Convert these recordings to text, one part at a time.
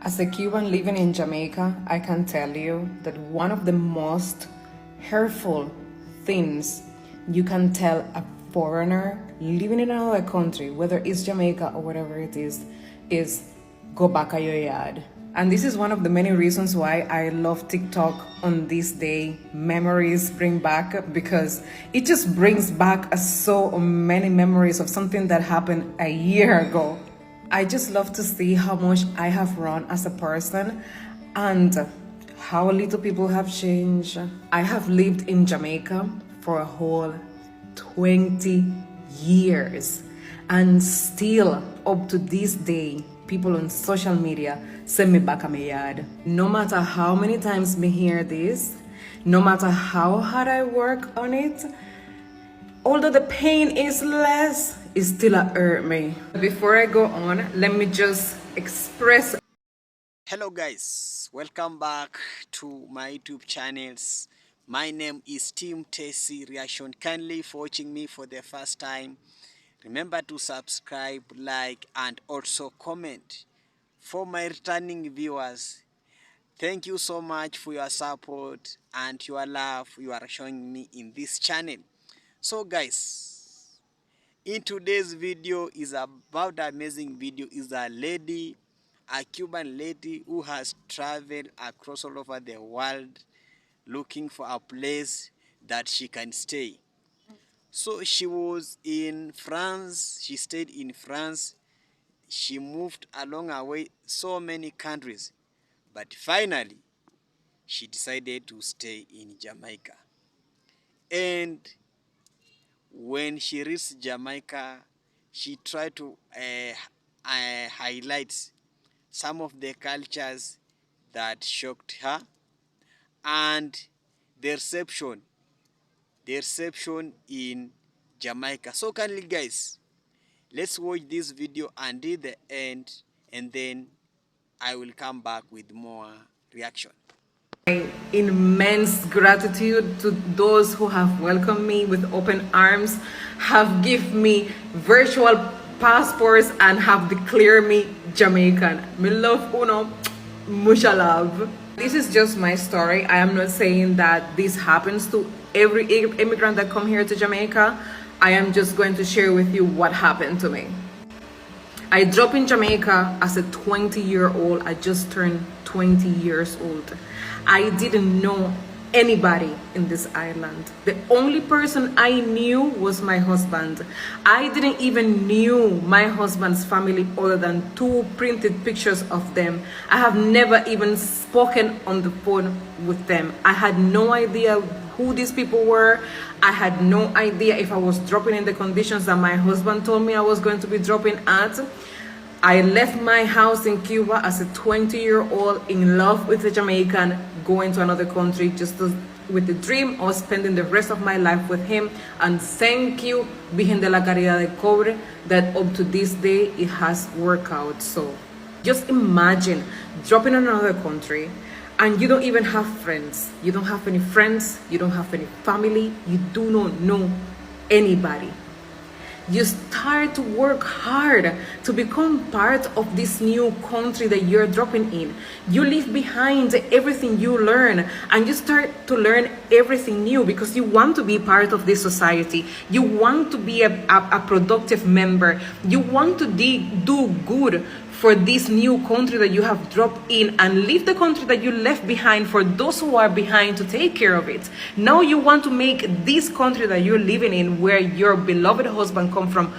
As a Cuban living in Jamaica, I can tell you that one of the most hurtful things you can tell a foreigner living in another country, whether it's Jamaica or whatever it is go back a your yard. And this is one of the many reasons why I love TikTok on this day. Memories bring back, because it just brings back so many memories of something that happened a year ago. I just love to see how much I have grown as a person and how little people have changed. I have lived in Jamaica for a whole 20 years, and still up to this day, people on social media send me back a my yard. No matter how many times me hear this, no matter how hard I work on it, although the pain is less, it still hurt me. Before I go on, let me just express. Hello guys, welcome back to my YouTube channels. My name is Team Tessie Reaction. Kindly for watching me for the first time, remember to subscribe, like and also comment. For my returning viewers, thank you so much for your support and your love you are showing me in this channel. So guys, in today's video is about the amazing video. Is a Cuban lady who has traveled across all over the world looking for a place that she can stay. So she was in France, she stayed in France, she moved along her way so many countries, but finally she decided to stay in Jamaica. And when she reached Jamaica, she tried to highlight some of the cultures that shocked her and the reception in Jamaica. So kindly guys, let's watch this video until the end, and then I will come back with more reaction. Immense gratitude to those who have welcomed me with open arms, have given me virtual passports, and have declared me Jamaican. Me love uno, mucha love. This is just my story. I am not saying that this happens to every immigrant that come here to Jamaica. I am just going to share with you what happened to me. I dropped in Jamaica as a 20-year-old. I just turned 20 years old. I didn't know anybody in this island. The only person I knew was my husband. I didn't even knew my husband's family other than 2 printed pictures of them. I have never even spoken on the phone with them. I had no idea who these people were. I had no idea if I was dropping in the conditions that my husband told me I was going to be dropping at. I left my house in Cuba as a 20-year-old in love with a Jamaican, going to another country with the dream of spending the rest of my life with him. And thank you, Virgen de la Caridad de Cobre, that up to this day it has worked out. So just imagine dropping in another country and you don't even have friends. You don't have any friends, you don't have any family, you do not know anybody. You start to work hard to become part of this new country that you're dropping in. You leave behind everything you learn and you start to learn everything new because you want to be part of this society. You want to be a productive member. You want to do good for this new country that you have dropped in, and leave the country that you left behind for those who are behind to take care of it. Now you want to make this country that you're living in, where your beloved husband come from,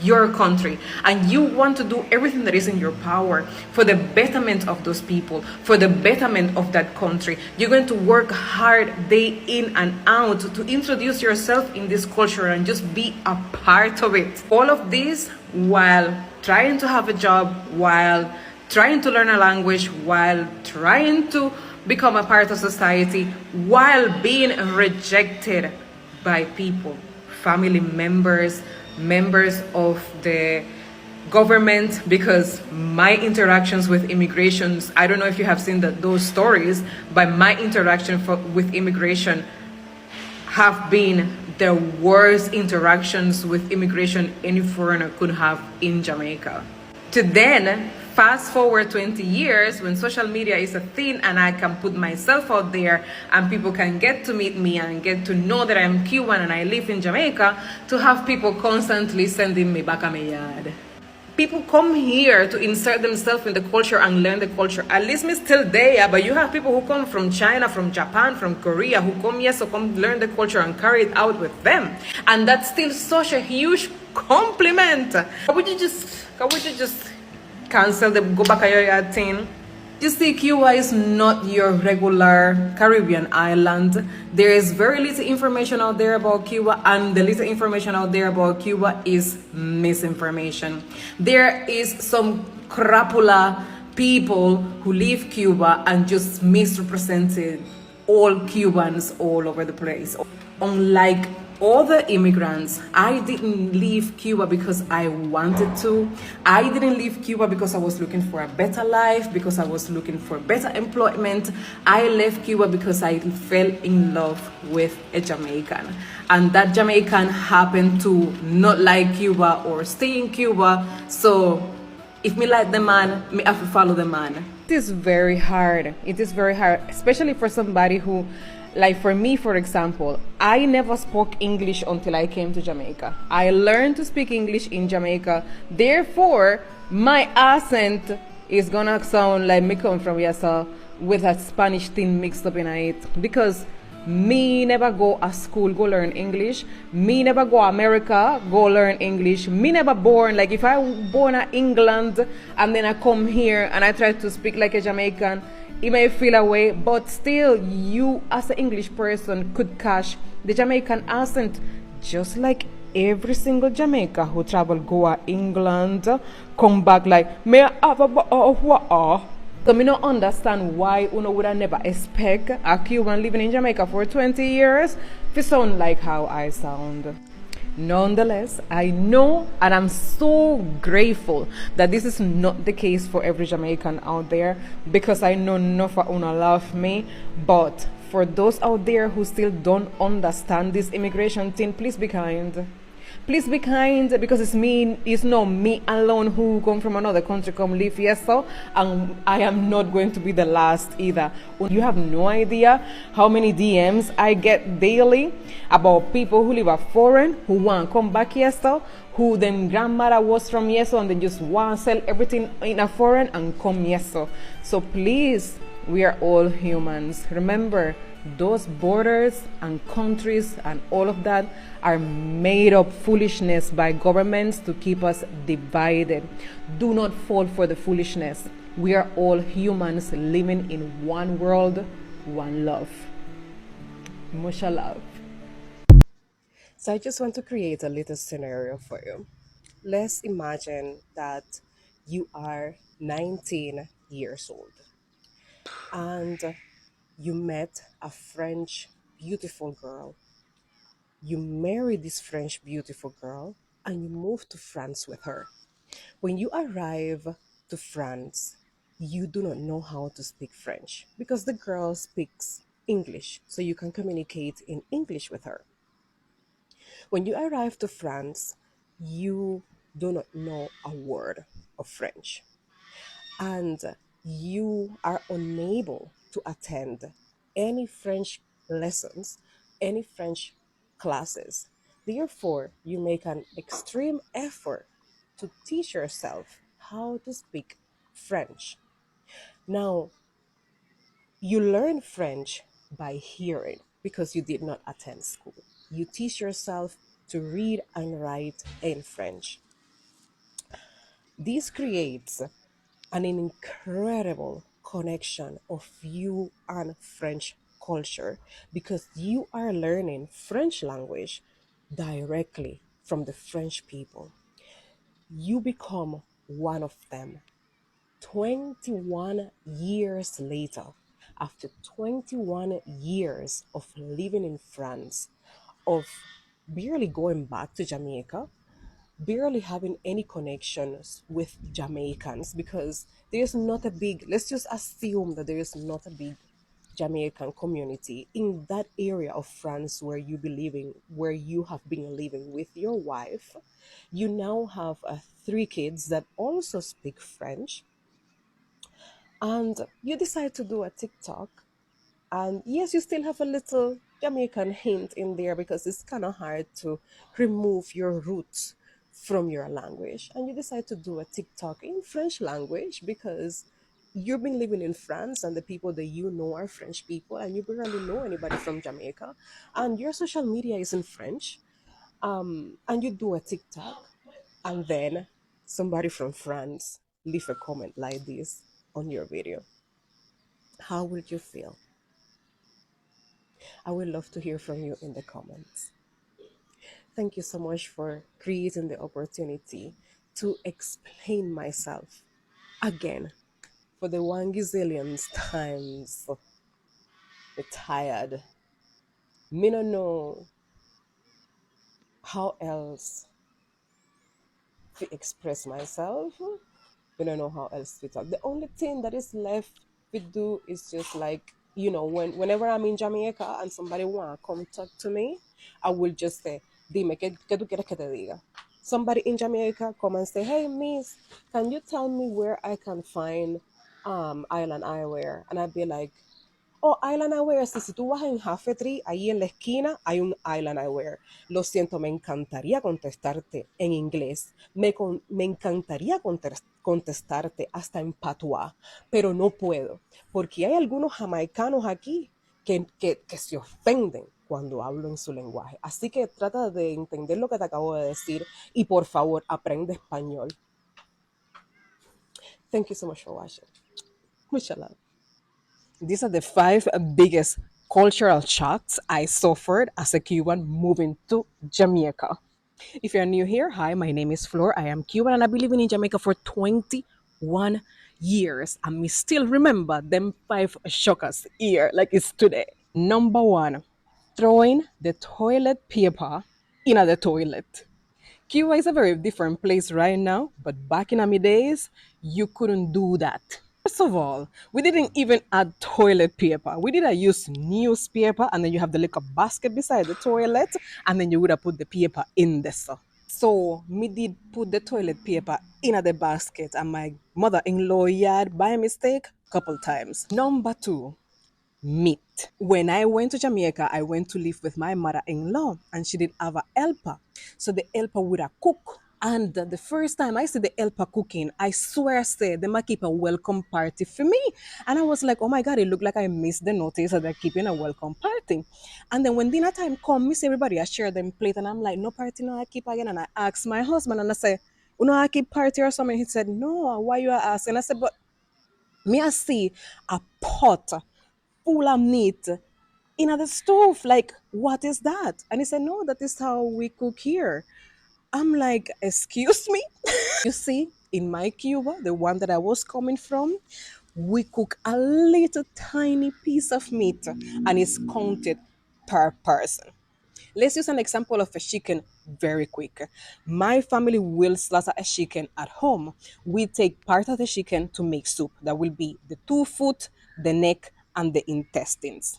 your country, and you want to do everything that is in your power for the betterment of those people, for the betterment of that country. You're going to work hard day in and out to introduce yourself in this culture and just be a part of it. All of this while trying to have a job, while trying to learn a language, while trying to become a part of society, while being rejected by people, family members, members of the government, because my interactions with immigrations, I don't know if you have seen those stories, but my interaction with immigration have been the worst interactions with immigration any foreigner could have in Jamaica. To then Fast forward 20 years when social media is a thing and I can put myself out there and people can get to meet me and get to know that I'm Cuban and I live in Jamaica, to have people constantly sending me back a my yard. People come here to insert themselves in the culture and learn the culture. At least me still there, but you have people who come from China, from Japan, from Korea, who come here to come learn the culture and carry it out with them. And that's still such a huge compliment. Would you just cancel the go back a yard thing? You see, Cuba is not your regular Caribbean island. There is very little information out there about Cuba, and the little information out there about Cuba is misinformation. There is some crapula people who leave Cuba and just misrepresented all Cubans all over the place. Unlike all the immigrants, I didn't leave Cuba because I wanted to. I didn't leave Cuba because I was looking for a better life, because I was looking for better employment. I left Cuba because I fell in love with a Jamaican. And that Jamaican happened to not like Cuba or stay in Cuba. So if me like the man, me have to follow the man. It is very hard. It is very hard, especially for somebody who, like for me, for example, I never spoke English until I came to Jamaica. I learned to speak English in Jamaica. Therefore, my accent is gonna sound like me come from Yasa with a Spanish thing mixed up in it. Because me never go to school, go learn English. Me never go America, go learn English. Me never born, like if I born in England and then I come here and I try to speak like a Jamaican, it may feel away, but still you as an English person could catch the Jamaican accent, just like every single Jamaica who travel go to England, come back like, may I have a what? So me don't understand why uno would have never expect a Cuban living in Jamaica for 20 years to sound like how I sound. Nonetheless, I know and I'm so grateful that this is not the case for every Jamaican out there, because I know enough of una love me. But for those out there who still don't understand this immigration thing, please be kind. Please be kind, because it's not me alone who come from another country come live here, so and I am not going to be the last either. You have no idea how many DMs I get daily about people who live a foreign, who want to come back here, so who then grandmother was from here, so and then just want to sell everything in a foreign and come here, so please, we are all humans. Remember, those borders and countries and all of that are made up foolishness by governments to keep us divided. Do not fall for the foolishness. We are all humans living in one world, one love. Musha love. So I just want to create a little scenario for you. Let's imagine that you are 19 years old and you met a French beautiful girl. You marry this French beautiful girl and you move to France with her. When you arrive to France, you do not know how to speak French because the girl speaks English, so you can communicate in English with her. When you arrive to France, you do not know a word of French and you are unable to attend any French lessons, any French classes. Therefore, you make an extreme effort to teach yourself how to speak French. Now, you learn French by hearing because you did not attend school. You teach yourself to read and write in French. This creates an incredible connection of you and French culture because you are learning French language directly from the French people. You become one of them. 21 years later, after 21 years of living in France, of barely going back to Jamaica, barely having any connections with Jamaicans because there's not a big, let's just assume that there is not a big Jamaican community in that area of France where where you have been living with your wife. You now have three kids that also speak French. and you decide to do a TikTok. And yes, you still have a little Jamaican hint in there because it's kind of hard to remove your roots from your language. And you decide to do a TikTok in French language because you've been living in France and the people that you know are French people and you barely know anybody from Jamaica. And your social media is in French. And you do a TikTok and then somebody from France leave a comment like this on your video. How would you feel? I would love to hear from you in the comments. Thank you so much for creating the opportunity to explain myself again for the one gazillions times. Me tired. Me no know how else to express myself. We don't know how else to talk. The only thing that is left to do is just like, whenever I'm in Jamaica and somebody wanna come talk to me, I will just say, dime, ¿qué tú quieres que te diga? Somebody in Jamaica come and say, hey miss, can you tell me where I can find Island Eyewear? And I'd be like, oh, Island Eyewear, si tú vas en Tree, ahí en la esquina hay un Island Eyewear. Lo siento, me encantaría contestarte en inglés. Me encantaría contestarte hasta en patois, pero no puedo, porque hay algunos jamaicanos aquí que se ofenden cuando hablo en su lenguaje. Así que trata de entender lo que te acabo de decir y por favor aprende español. Thank you so much for watching. Mucha love. These are the five biggest cultural shocks I suffered as a Cuban moving to Jamaica. If you're new here, hi, my name is Flor. I am Cuban and I've been living in Jamaica for 21 years. And me still remember them five shockers here like it's today. Number one, throwing the toilet paper in the toilet. Cuba is a very different place right now, but back in my days, you couldn't do that. First of all, we didn't even add toilet paper. We did use newspaper, and then you have the little basket beside the toilet, and then you would have put the paper in there. So me did put the toilet paper in the basket, and my mother-in-law had by mistake couple times. Number two, meat. When I went to Jamaica, I went to live with my mother-in-law, and she did have a helper. So the helper would have cook. And the first time I see the helper cooking, I swear I said they might keep a welcome party for me. And I was like, oh my God, it looked like I missed the notice that they're keeping a welcome party. And then when dinner time come, miss everybody, I share them plate. And I'm like, no party, no, I keep again. And I asked my husband and I say, you know, I keep party or something. He said, no, why you are asking? I said, but me I see a pot full of meat in the stove. Like, what is that? And he said, no, that is how we cook here. I'm like, excuse me? You see, in my Cuba, the one that I was coming from, we cook a little tiny piece of meat and it's counted per person. Let's use an example of a chicken very quick. My family will slaughter a chicken at home. We take part of the chicken to make soup. That will be the two foot, the neck, and the intestines.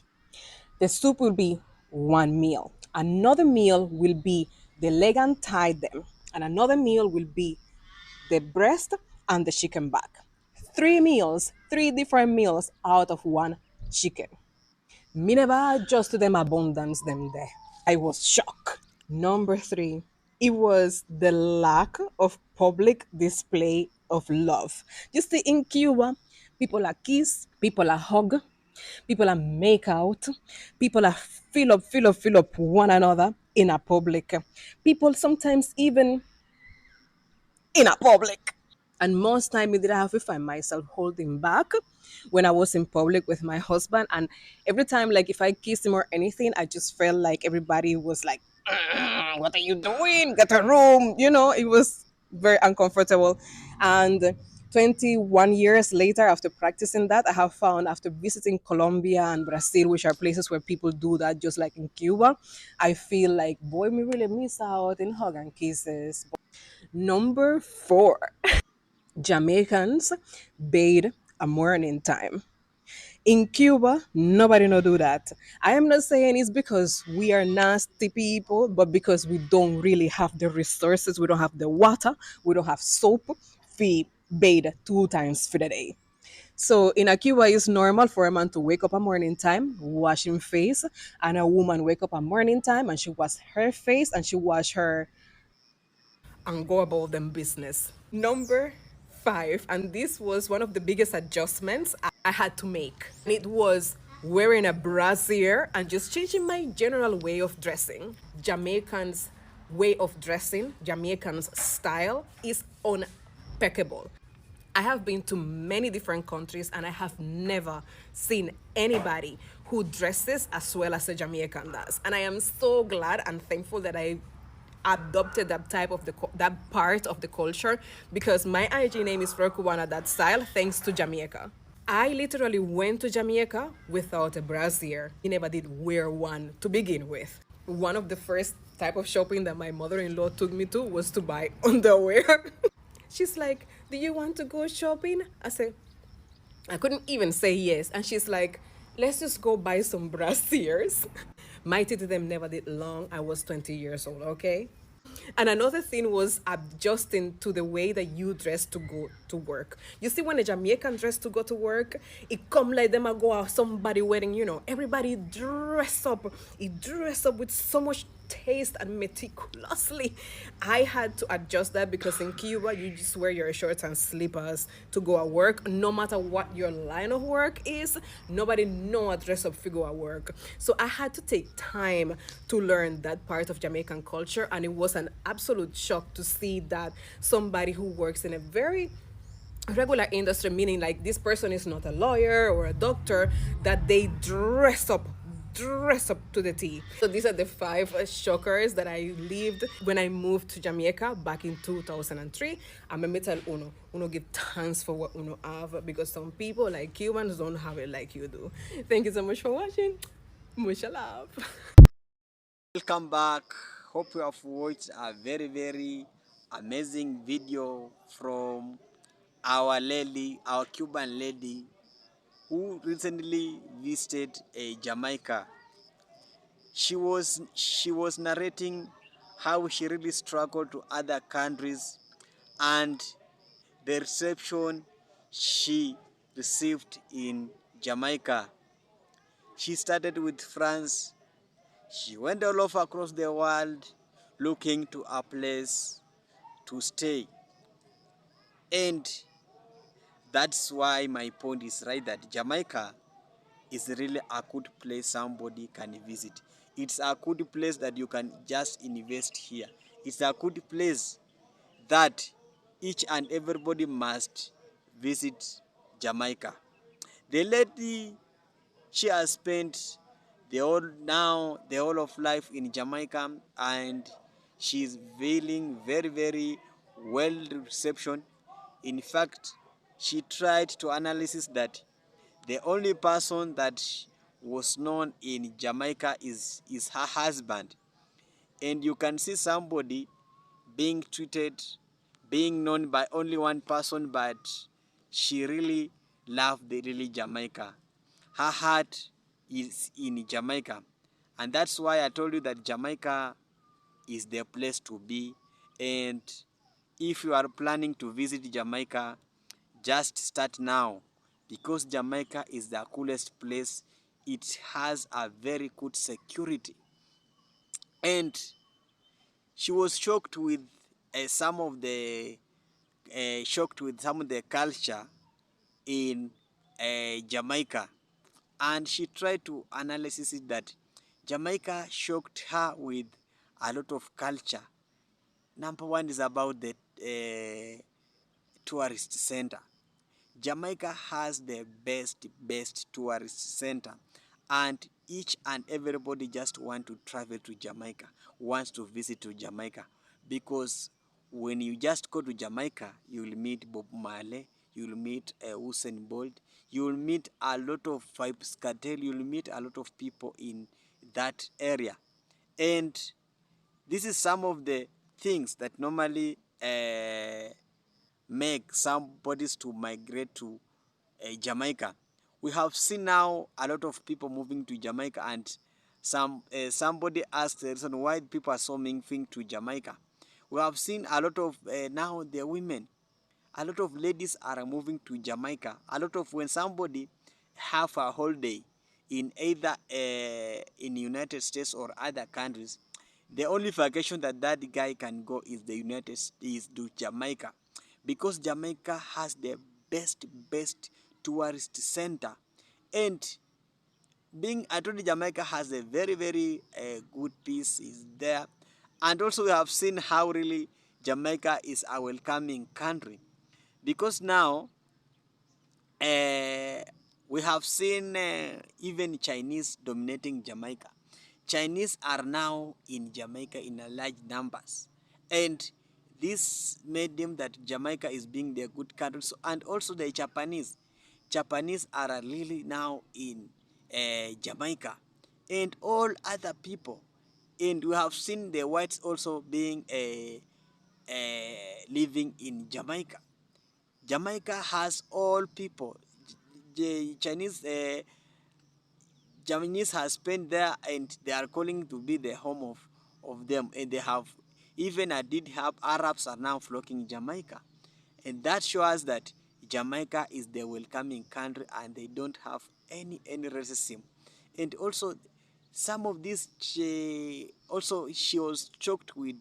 The soup will be one meal. Another meal will be the leg and thigh them. And another meal will be the breast and the chicken back. Three meals, three different meals out of one chicken. Me never adjust to them abundance them there. I was shocked. Number three, it was the lack of public display of love. You see, in Cuba, people are kiss, people are hug, people are make out, people are fill up one another in a public. People sometimes even in a public. And most time I did have to find myself holding back when I was in public with my husband. And every time, like if I kissed him or anything, I just felt like everybody was like, what are you doing? Get a room. It was very uncomfortable. And 21 years later, after practicing that, I have found after visiting Colombia and Brazil, which are places where people do that, just like in Cuba, I feel like, boy, me really miss out in hug and kisses. Number four, Jamaicans bathe a morning time. In Cuba, nobody no do that. I am not saying it's because we are nasty people, but because we don't really have the resources, we don't have the water, we don't have soap, we bathe two times for the day. So in a Cuba, it's normal for a man to wake up a morning time, wash him face, and a woman wake up a morning time and she wash her face and she wash her and go about them business. Number five, and this was one of the biggest adjustments I had to make. And it was wearing a brassiere and just changing my general way of dressing. Jamaicans' way of dressing, Jamaicans' style is impeccable. I have been to many different countries and I have never seen anybody who dresses as well as a Jamaican does. And I am so glad and thankful that I adopted that type of that part of the culture because my IG name is Cubana that style thanks to Jamaica. I literally went to Jamaica without a brassiere. I never did wear one to begin with. One of the first type of shopping that my mother-in-law took me to was to buy underwear. She's like, "Do you want to go shopping?" I said, I couldn't even say yes. And she's like, "Let's just go buy some brassieres." My to them never did long. I was 20 years old, okay? And another thing was adjusting to the way that you dress to go to work. You see, when a Jamaican dress to go to work, it come like them a go out somebody wedding, everybody dress up. It dress up with so much taste and meticulously. I had to adjust that because in Cuba, you just wear your shorts and slippers to go at work. No matter what your line of work is, nobody know a dress up figure at work. So I had to take time to learn that part of Jamaican culture, and it was an absolute shock to see that somebody who works in a very regular industry, meaning like this person is not a lawyer or a doctor, that they dress up to the T. So these are the five shockers that I lived when I moved to Jamaica back in 2003. I'm a metal Uno give thanks for what Uno have because some people like Cubans don't have it like you do. Thank you so much for watching. Much love. Welcome back. Hope you have watched a very amazing video from our lady, our Cuban lady who recently visited Jamaica. She was narrating how she really struggled to other countries and the reception she received in Jamaica. She started with France. She went all over across the world looking to a place to stay. And that's why my point is right that Jamaica is really a good place somebody can visit. It's a good place that you can just invest here. It's a good place that each and everybody must visit Jamaica. The lady, she has spent the whole of life in Jamaica, and she's feeling very well reception. In fact, she tried to analysis that the only person that was known in Jamaica is her husband. And you can see somebody being treated, being known by only one person, but she really loved the really Jamaica. Her heart is in Jamaica. And that's why I told you that Jamaica is the place to be. And if you are planning to visit Jamaica, just start now because Jamaica is the coolest place. It has a very good security. And she was shocked with some of the culture in Jamaica, and she tried to analyze it that Jamaica shocked her with a lot of culture. Number one is about the tourist center. Jamaica has the best tourist center, and each and everybody just want to travel to Jamaica, wants to visit to Jamaica, because when you just go to Jamaica, you'll meet Bob Marley, you'll meet Usain Bolt, you'll meet a lot of Vibes Cartel, you'll meet a lot of people in that area, and this is some of the things that normally make some bodies to migrate to Jamaica. We have seen now a lot of people moving to Jamaica, and somebody asked the reason why people are so moving to Jamaica. We have seen a lot of now the women a lot of ladies are moving to Jamaica. A lot of when somebody have a holiday in either in United States or other countries, the only vacation that that guy can go is the United States to Jamaica, because Jamaica has the best tourist center. And being I told you, Jamaica has a very good peace is there. And also we have seen how really Jamaica is a welcoming country, because now we have seen even Chinese dominating Jamaica. Chinese are now in Jamaica in a large numbers, and this made them that Jamaica is being their good country. So, and also the Japanese, Japanese are really now in Jamaica, and all other people, and we have seen the whites also being living in Jamaica. Jamaica has all people. The Chinese has spent there, and they are calling to be the home of them. And they have even I did have Arabs are now flocking Jamaica. And that shows that Jamaica is the welcoming country and they don't have any racism. And also some of these also she was choked with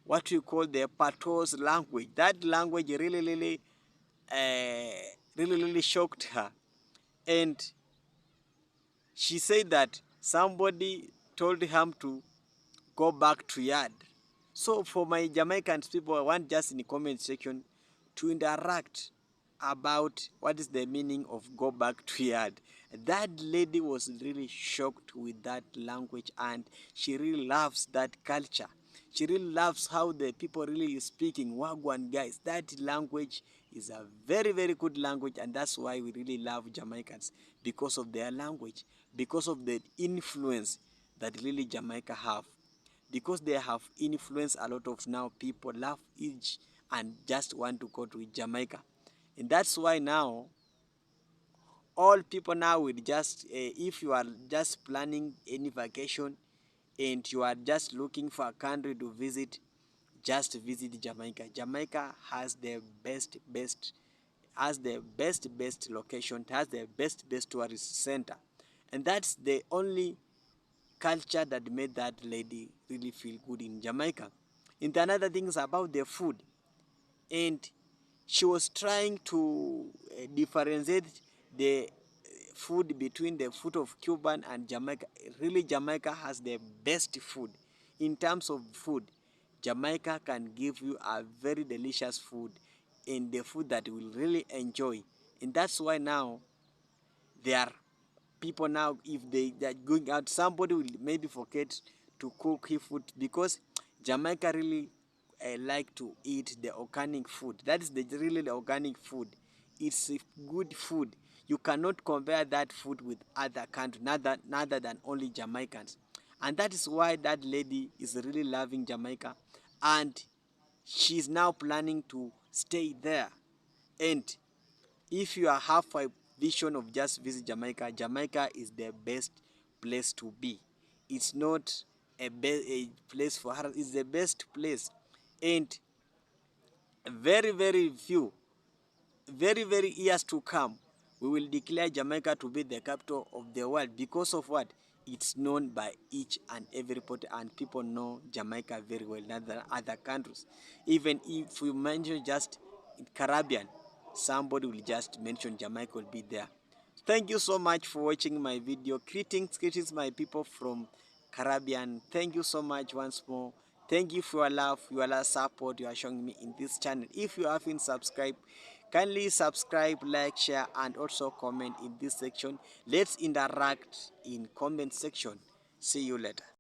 what we call the patos language. That language really shocked her. And she said that somebody told him to go back to yard. So for my Jamaicans people, I want just in the comment section to interact about what is the meaning of go back to yard. That lady was really shocked with that language, and she really loves that culture. She really loves how the people really is speaking Wagwan guys. That language is a very good language, and that's why we really love Jamaicans, because of their language, because of the influence that really Jamaica have, because they have influenced a lot of now people love each and just want to go to Jamaica. And that's why now all people now will just if you are just planning any vacation and you are just looking for a country to visit, just visit Jamaica. Jamaica has the best location, has the best tourist center, and that's the only culture that made that lady really feel good in Jamaica. And another thing is about the food, and she was trying to differentiate the food between the food of Cuban and Jamaica. Really, Jamaica has the best food. In terms of food, Jamaica can give you a very delicious food, and the food that you will really enjoy. And that's why now there are people now, if they are going out, somebody will maybe forget to cook his food, because Jamaica really like to eat the organic food. That is really the organic food. It's a good food. You cannot compare that food with other countries, other than only Jamaicans. And that is why that lady is really loving Jamaica, and she's now planning to stay there. And if you have a vision of just visit Jamaica, Jamaica is the best place to be. It's not a place for her, it's the best place. And very few, very years to come, we will declare Jamaica to be the capital of the world, because of what? It's known by each and every everybody, and people know Jamaica very well than other countries. Even if we mention just Caribbean, somebody will just mention Jamaica will be there. Thank you so much for watching my video. Greetings my people from Caribbean. Thank you so much once more. Thank you for your love support you are showing me in this channel. If you haven't subscribed, kindly subscribe, like, share, and also comment in this section. Let's interact in comment section. See you later.